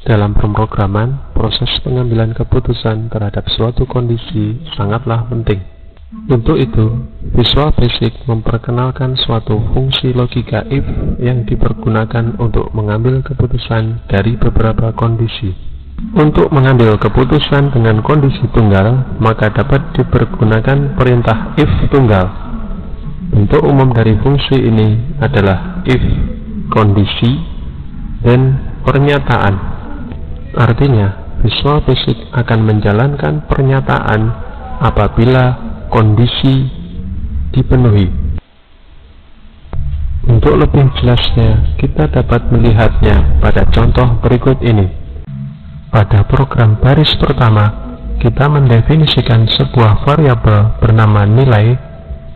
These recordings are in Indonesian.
Dalam pemrograman, proses pengambilan keputusan terhadap suatu kondisi sangatlah penting. Untuk itu, Visual Basic memperkenalkan suatu fungsi logika if yang dipergunakan untuk mengambil keputusan dari beberapa kondisi. Untuk mengambil keputusan dengan kondisi tunggal, maka dapat dipergunakan perintah if tunggal. Bentuk umum dari fungsi ini adalah if kondisi dan pernyataan. Artinya, Visual Basic akan menjalankan pernyataan apabila kondisi dipenuhi. Untuk lebih jelasnya, kita dapat melihatnya pada contoh berikut ini. Pada program baris pertama, kita mendefinisikan sebuah variabel bernama nilai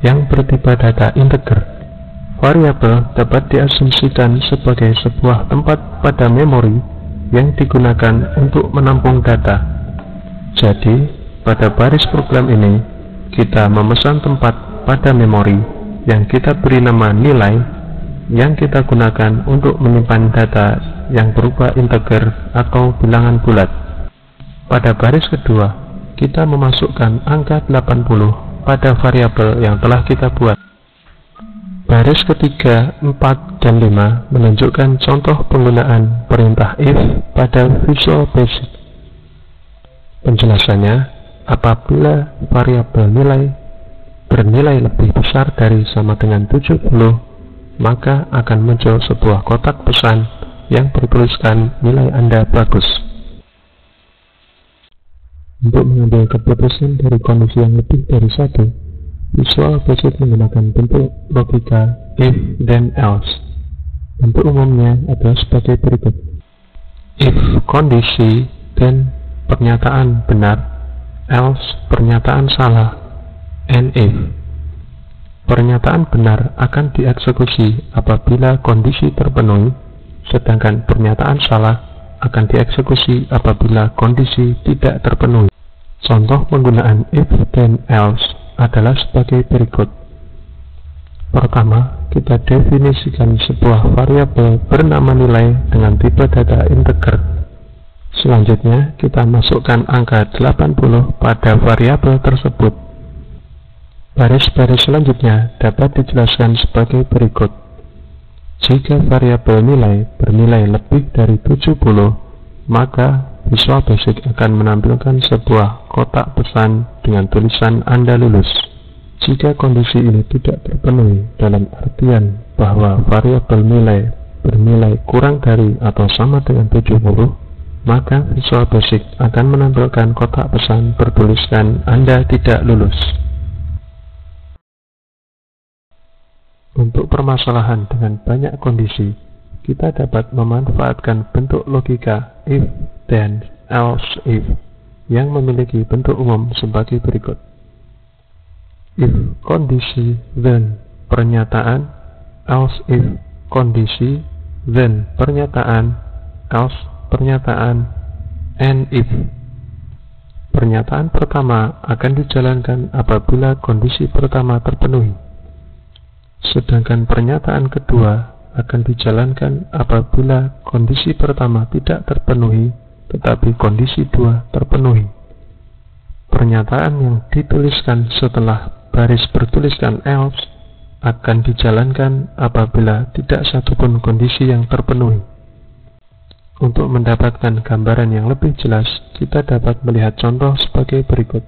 yang bertipe data integer. Variabel dapat diasumsikan sebagai sebuah tempat pada memori yang digunakan untuk menampung data. Jadi, pada baris program ini, kita memesan tempat pada memori yang kita beri nama nilai yang kita gunakan untuk menyimpan data yang berupa integer atau bilangan bulat. Pada baris kedua, kita memasukkan angka 80 pada variabel yang telah kita buat. Baris ketiga, 4, dan 5 menunjukkan contoh penggunaan perintah if pada Visual Basic. Penjelasannya, apabila variabel nilai bernilai lebih besar dari sama dengan 70, maka akan muncul sebuah kotak pesan yang bertuliskan nilai Anda bagus. Untuk mengambil keputusan dari kondisi yang lebih dari satu, Visual Basic menggunakan bentuk logika if then else. Bentuk umumnya adalah sebagai berikut. If kondisi then pernyataan benar, else pernyataan salah, and if. Pernyataan benar akan dieksekusi apabila kondisi terpenuhi, sedangkan pernyataan salah akan dieksekusi apabila kondisi tidak terpenuhi. Contoh penggunaan if then else adalah sebagai berikut. Pertama, kita definisikan sebuah variabel bernama nilai dengan tipe data integer. Selanjutnya, kita masukkan angka 80 pada variabel tersebut. Baris-baris selanjutnya dapat dijelaskan sebagai berikut. Jika variabel nilai bernilai lebih dari 70, maka Visual Basic akan menampilkan sebuah kotak pesan dengan tulisan Anda lulus. Jika kondisi ini tidak terpenuhi, dalam artian bahwa variabel nilai bernilai kurang dari atau sama dengan 70, maka Visual Basic akan menampilkan kotak pesan bertuliskan Anda tidak lulus. Untuk permasalahan dengan banyak kondisi, kita dapat memanfaatkan bentuk logika if, then, else, if yang memiliki bentuk umum sebagai berikut. If kondisi, then pernyataan, else if kondisi, then pernyataan, else pernyataan, and if. Pernyataan pertama akan dijalankan apabila kondisi pertama terpenuhi, sedangkan pernyataan kedua akan dijalankan apabila kondisi pertama tidak terpenuhi, tetapi kondisi dua terpenuhi. Pernyataan yang dituliskan setelah baris bertuliskan else akan dijalankan apabila tidak satupun kondisi yang terpenuhi. Untuk mendapatkan gambaran yang lebih jelas, kita dapat melihat contoh sebagai berikut.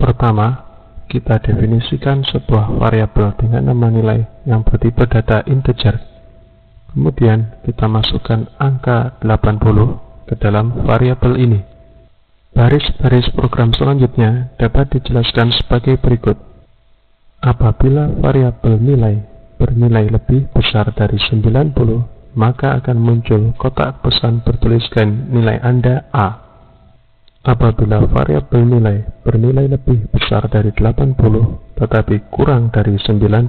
Pertama, kita definisikan sebuah variabel dengan nama nilai yang bertipe data integer. Kemudian kita masukkan angka 80 ke dalam variabel ini. Baris-baris program selanjutnya dapat dijelaskan sebagai berikut. Apabila variabel nilai bernilai lebih besar dari 90, maka akan muncul kotak pesan bertuliskan nilai Anda A. Apabila variabel nilai bernilai lebih besar dari 80 tetapi kurang dari 90,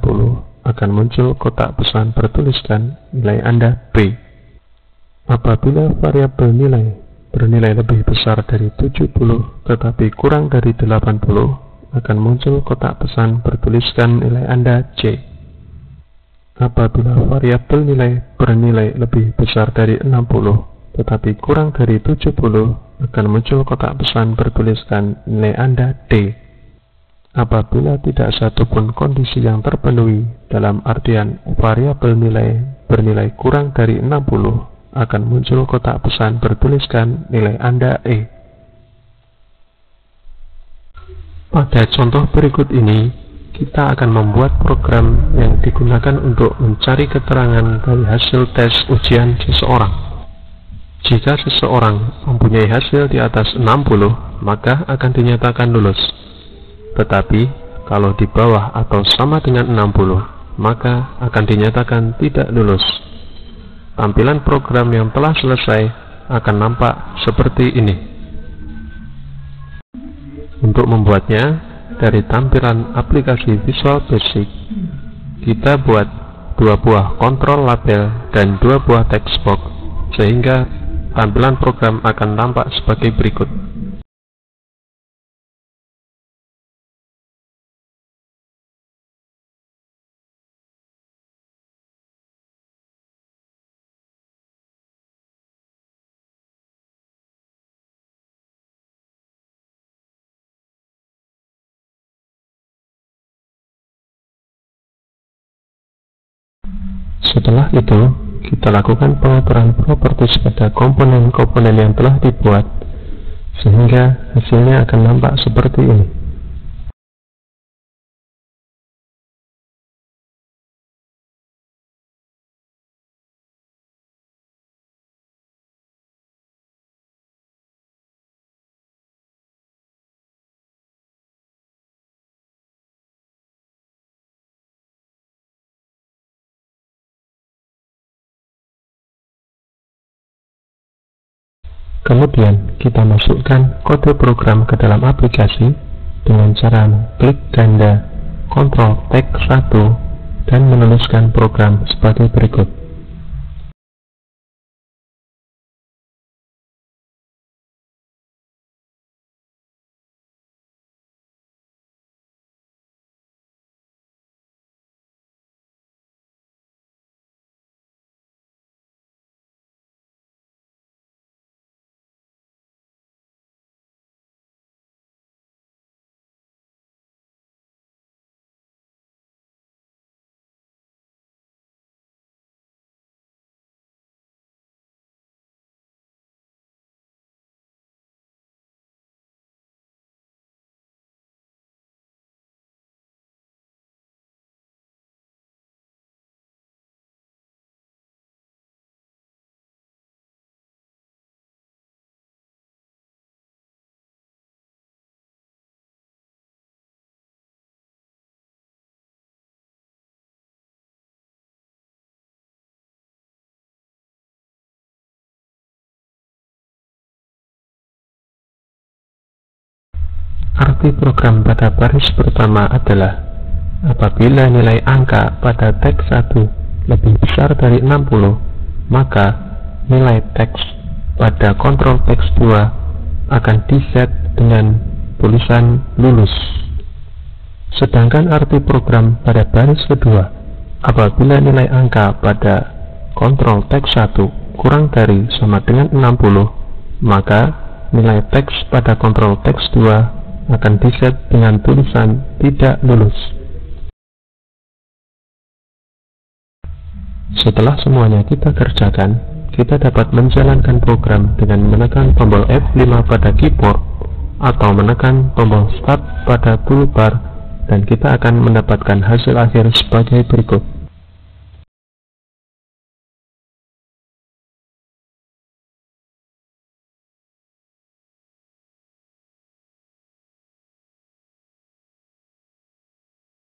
akan muncul kotak pesan bertuliskan nilai Anda B. Apabila variabel nilai bernilai lebih besar dari 70 tetapi kurang dari 80, akan muncul kotak pesan bertuliskan nilai Anda C. Apabila variabel nilai bernilai lebih besar dari 60 tetapi kurang dari 70, akan muncul kotak pesan bertuliskan nilai Anda D. Apabila tidak satupun kondisi yang terpenuhi, dalam artian variabel nilai bernilai kurang dari 60, akan muncul kotak pesan bertuliskan nilai Anda E. Pada contoh berikut ini, kita akan membuat program yang digunakan untuk mencari keterangan dari hasil tes ujian seseorang. Jika seseorang mempunyai hasil di atas 60, maka akan dinyatakan lulus. Tetapi, kalau di bawah atau sama dengan 60, maka akan dinyatakan tidak lulus. Tampilan program yang telah selesai akan nampak seperti ini. Untuk membuatnya, dari tampilan aplikasi Visual Basic, kita buat 2 buah kontrol label dan 2 buah text box, sehingga tampilan program akan tampak sebagai berikut. Setelah itu, kita lakukan pengaturan properties pada komponen-komponen yang telah dibuat, sehingga hasilnya akan nampak seperti ini. Kemudian kita masukkan kode program ke dalam aplikasi dengan cara klik ganda Ctrl Tab 1 dan menuliskan program sebagai berikut. Arti program pada baris pertama adalah apabila nilai angka pada teks 1 lebih besar dari 60, maka nilai teks pada kontrol teks 2 akan diset dengan tulisan lulus. Sedangkan arti program pada baris kedua, apabila nilai angka pada kontrol teks 1 kurang dari sama dengan 60, maka nilai teks pada kontrol teks 2 akan diset dengan tulisan tidak lulus. Setelah semuanya kita kerjakan, kita dapat menjalankan program dengan menekan tombol F5 pada keyboard atau menekan tombol Start pada toolbar, dan kita akan mendapatkan hasil akhir sebagai berikut.